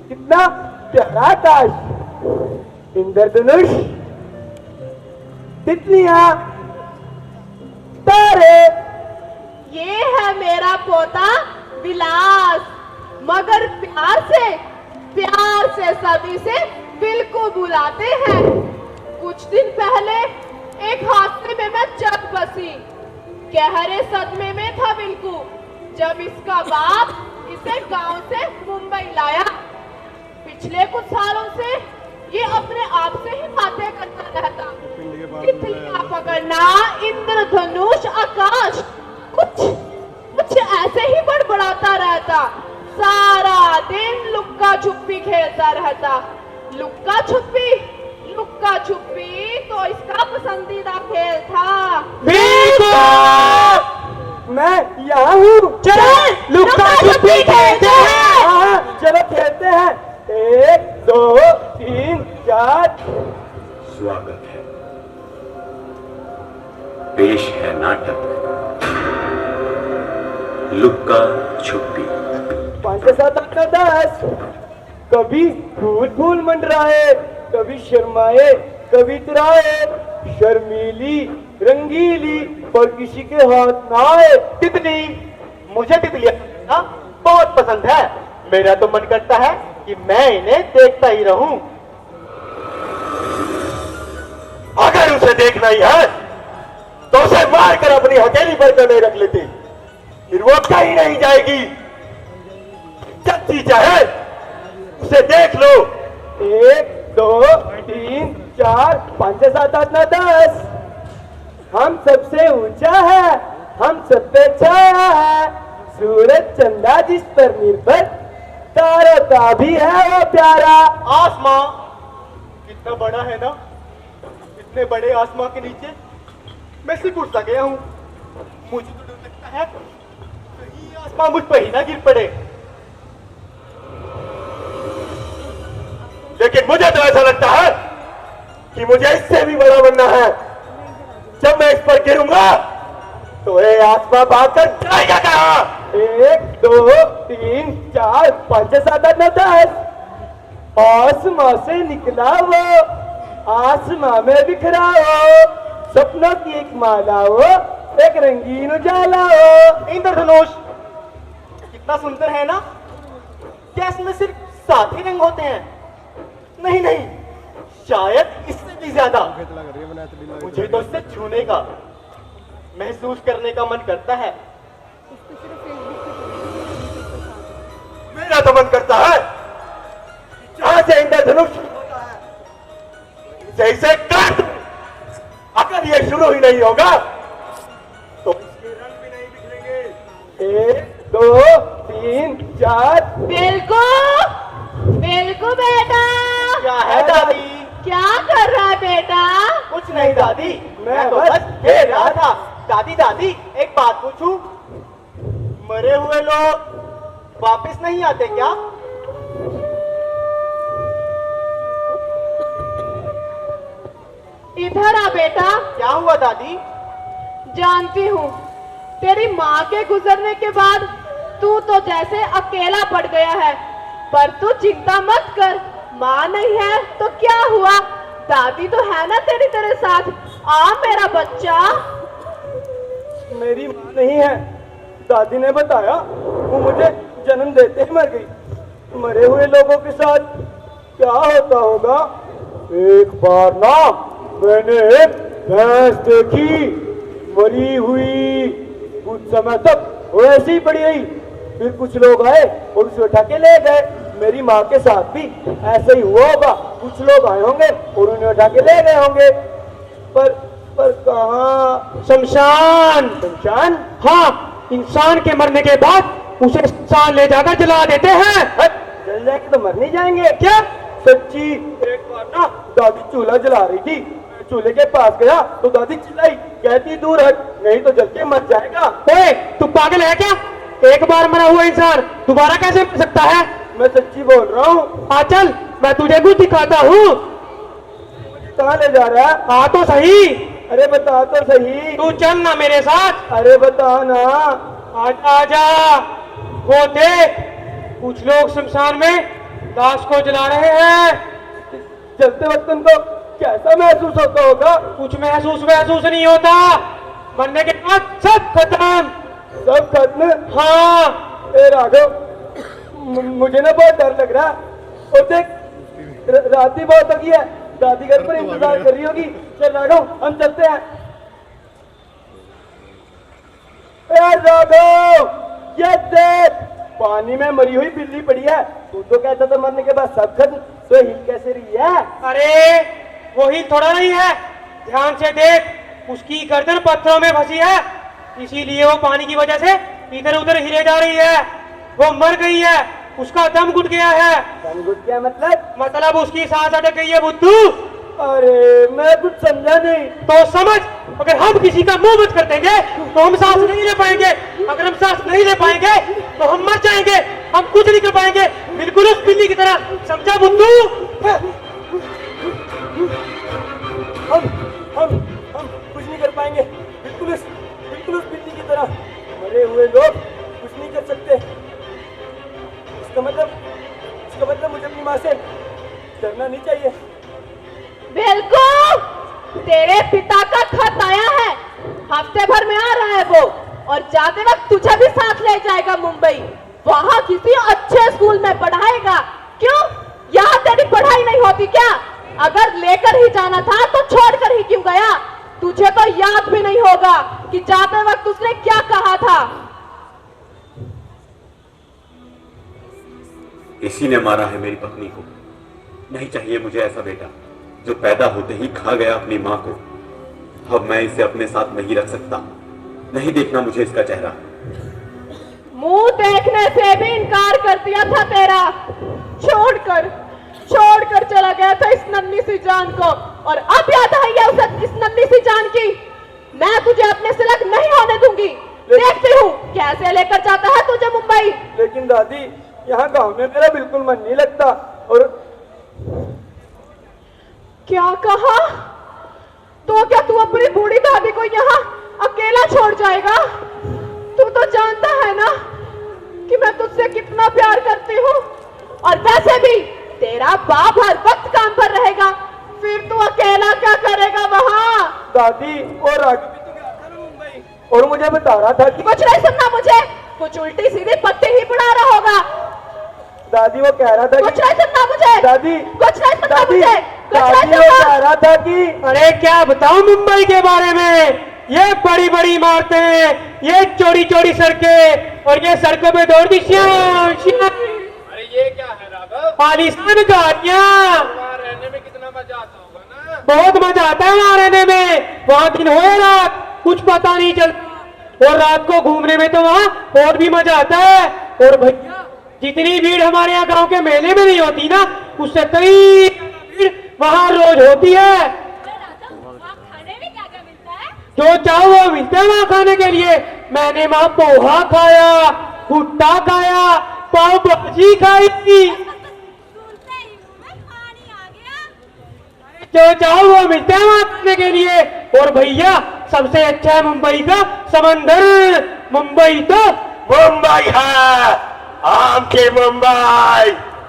कितना प्यारा आकाश, इंद्रधनुष, तितलियां, तारे। ये है मेरा पोता विलास, मगर प्यार से सभी से बिल को बुलाते हैं। कुछ दिन पहले एक हादसे में मैं जग बसी। गहरे सदमे में था बिल्कु जब इसका बाप इसे गांव से मुंबई लाया। पिछले कुछ सालों से ये अपने आप से ही बातें करता रहता। तितलियां पकड़ना, इंद्रधनुष, आकाश, कुछ ऐसे ही बड़बड़ाता रहता। सारा दिन लुक्का छुपी खेलता रहता। लुक्का छुपी तो इसका पसंदीदा खेल था। मैं यहाँ हूँ, चलो लुक्का छुपी खेलते हैं। हाँ, चलो खेलते हैं। 1 2 3 4। स्वागत है। पेश है नाटक लुक्का छुपी। 5 से 7 8 9 10। कभी फूल मंडराए, कभी शर्माए, कभी इतराए, शर्मीली रंगीली पर किसी के हाथ ना आए। तितली, मुझे तितलियां ना बहुत पसंद है। मेरा तो मन करता है कि मैं इन्हें देखता ही रहूं। अगर उसे देखना ही है तो उसे मारकर अपनी हथेली पर गले रख लेते, फिर वो कहीं नहीं जाएगी। जब चाहे उसे देख लो। 1 2 3 4 5 से 7 8 9 10। हम सबसे ऊंचा है, हम सब पे छाया है, सूरज चंदा जिस पर निर्भर, तारों का भी है वो प्यारा। आसमां कितना बड़ा है ना। इतने बड़े आसमां के नीचे मैं सिकुड़ सा गया हूँ। मुझे तो डर लगता है कहीं आसमां मुझ पर ही ना गिर पड़े। लेकिन मुझे तो ऐसा लगता है कि मुझे इससे भी बड़ा बनना है। जब मैं इस पर गिरूंगा तो ये आसमां भागकर जाएगा कहां? 1 2 3 4 5 से 7 8 9 10। आसमां से निकला वो, आसमां में बिखरा हो, सपनों की एक माला हो, एक रंगीन उजाला हो। इंद्रधनुष कितना सुंदर है ना। क्या इसमें सिर्फ 7 ही रंग होते हैं? नहीं, शायद इससे भी ज्यादा। मुझे तो इससे छूने का, महसूस करने का मन करता है। मेरा तो मन करता है जहां से इंद्रधनुष जैसे काट। अगर ये शुरू ही नहीं होगा तो इसके रंग भी नहीं बिखरेंगे। 1 2 3 4। बिल्कुल बेटा। क्या है दादी? क्या कर रहा है बेटा? कुछ नहीं दादी, मैं तो बस खेल रहा था। दादी एक बात पूछूं? मरे हुए लोग वापस नहीं आते क्या? इधर आ बेटा। क्या हुआ दादी? जानती हूँ तेरी माँ के गुजरने के बाद तू तो जैसे अकेला पड़ गया है, पर तू चिंता मत कर। माँ नहीं है तो क्या हुआ, दादी तो है ना तेरे साथ। आ मेरा बच्चा। मेरी माँ नहीं है, दादी ने बताया वो मुझे जन्म देते ही मर गई। मरे हुए लोगों के साथ क्या होता होगा। एक बार ना मैंने एक भैंस देखी, मरी हुई। कुछ समय तक वो ऐसी ही पड़ी रही। फिर कुछ लोग आए और उसे उठा के ले गए। मेरी माँ के साथ भी ऐसा ही हुआ होगा। कुछ लोग आए होंगे और उन्हें उठा के ले गए होंगे। पर कहाँ? शमशान। शमशान? हाँ, इंसान के मरने के बाद उसे शमशान ले जाकर जला देते हैं। जल जाएंगे तो मर नहीं जाएंगे क्या? सच्ची। एक बार ना दादी चूल्हा जला रही थी, चूल्हे के पास गया तो दादी चिल्लाई, कहती दूर हट नहीं तो जल के मर जाएगा। ओए, तू पागल है क्या? एक बार मरा हुआ इंसान दोबारा कैसे मर सकता है? मैं सच्ची बोल रहा हूँ। हाँ चल, मैं तुझे कुछ दिखाता हूँ। कहाँ ले जा रहा है? हाँ तो सही। अरे बता तो सही। तू चल ना मेरे साथ। अरे बता ना। आजा आजा। वो देख, कुछ लोग शमशान में लाश को जला रहे हैं। चलते वक्त उनको कैसा महसूस होता होगा? कुछ महसूस नहीं होता, मरने के बाद सब खत्म। सब खत्म? हाँ। ए राघव, मुझे ना बहुत डर लग रहा है। और देख, रात भी बहुत हो गई है, दादी घर पर इंतजार कर रही होगी। चल राघव, हम चलते हैं। ए राघव, ये देख, पानी में मरी हुई बिल्ली पड़ी है। तू तो कहता था मरने के बाद सब खत्म, तो हिल कैसे रही है? अरे वो ही थोड़ा नहीं है, ध्यान से देख, उसकी गर्दन पत्थरों में फंसी है, इसीलिए वो पानी की वजह से इधर उधर हिले जा रही है। वो मर गई है, उसका दम घुट गया है। दम घुट गया मतलब उसकी सांस अटक गई है बुद्धू। अरे मैं कुछ समझा नहीं। तो समझ, अगर हम किसी का मुंह बंद कर देंगे तो हम सांस नहीं ले पाएंगे, अगर हम सांस नहीं ले पाएंगे तो हम मर जाएंगे, हम कुछ नहीं कर पाएंगे, बिल्कुल उस बिल्ली की तरह, समझा बुद्धू? हम कुछ नहीं कर पाएंगे, बिल्कुल उस बिल्ली की तरह। मरे हुए लोग कुछ नहीं कर सकते। इसका मतलब मुझे अपनी माँ से डरना नहीं चाहिए। बिल्कुल, तेरे पिता का खत आया है, हफ्ते भर में आ रहा है वो, और जाते वक्त तुझे भी साथ ले जाएगा मुंबई। वहां किसी अच्छे स्कूल में पढ़ाएगा। क्यों, यहाँ तेरी पढ़ाई नहीं होती क्या? अगर लेकर ही जाना था तो छोड़कर ही क्यों गया? तुझे तो याद भी नहीं होगा कि जाते वक्त उसने क्या कहा था। इसी ने मारा है मेरी पत्नी को। नहीं चाहिए मुझे ऐसा बेटा जो पैदा होते ही खा गया अपनी मां को। अब मैं इसे अपने साथ नहीं रख सकता, नहीं देखना मुझे इसका चेहरा। मुंह देखने से भी इनकार कर दिया था तेरा, छोड़कर चला गया था इस नन्ही सी जान को, और अब याद आई है उसे इस नन्ही सी जान की। मैं तुझे अपने से अलग नहीं होने दूंगी। देखती हूँ कैसे लेकर जाता है तुझे मुंबई। लेकिन दादी, यहाँ गांव में मेरा बिल्कुल मन नहीं लगता। और क्या कहा? तो क्या तू अपनी बूढ़ी दादी को यहाँ अकेला छोड़ जाएगा? तू तो जानता है ना कि मैं तुझसे कितना प्यार करती हूँ, और वैसे भी तेरा बाप हर वक्त काम पर रहेगा, फिर तू अकेला क्या करेगा वहाँ? दादी, और राघव भी तो गया था ना मुंबई, और मुझे बता रहा था कि कुछ नहीं सुनना मुझे, कुछ उल्टी सीधी पत्ती ही पड़ा रहा होगा। दादी वो कह रहा था कुछ नहीं सुनना मुझे। दादी, कुछ नहीं सुनना दादी, मुझे। दादी वो कह रहा था कि अरे क्या बताऊं मुंबई के बारे में? ये बड़ी बड़ी इमारतें, ये चौड़ी चौड़ी सड़कें, और ये सड़कों पे दौड़ती श्याम श्याम। अरे ये क्या है राघव? आलिशान गाड़ियां। वहाँ रहने में कितना मजा आता होगा ना? बहुत मजा आता है वहाँ रहने में। वहाँ दिन हो या रात कुछ पता नहीं चलता, और रात को घूमने में तो वहाँ और भी मजा आता है। और भैया, जितनी भीड़ हमारे यहाँ गांव के मेले में नहीं होती ना, उससे कई भीड़ वहाँ रोज होती है। जो चाहो वो मिलता है वहाँ खाने के लिए। मैंने वहाँ पोहा खाया, भुट्टा खाया, पाव भाजी खाई, जो चाहो वो मिलता है वहाँ खाने के लिए। और भैया, सबसे अच्छा है मुंबई का समंदर। मुंबई तो मुंबई है, आम की मुंबई।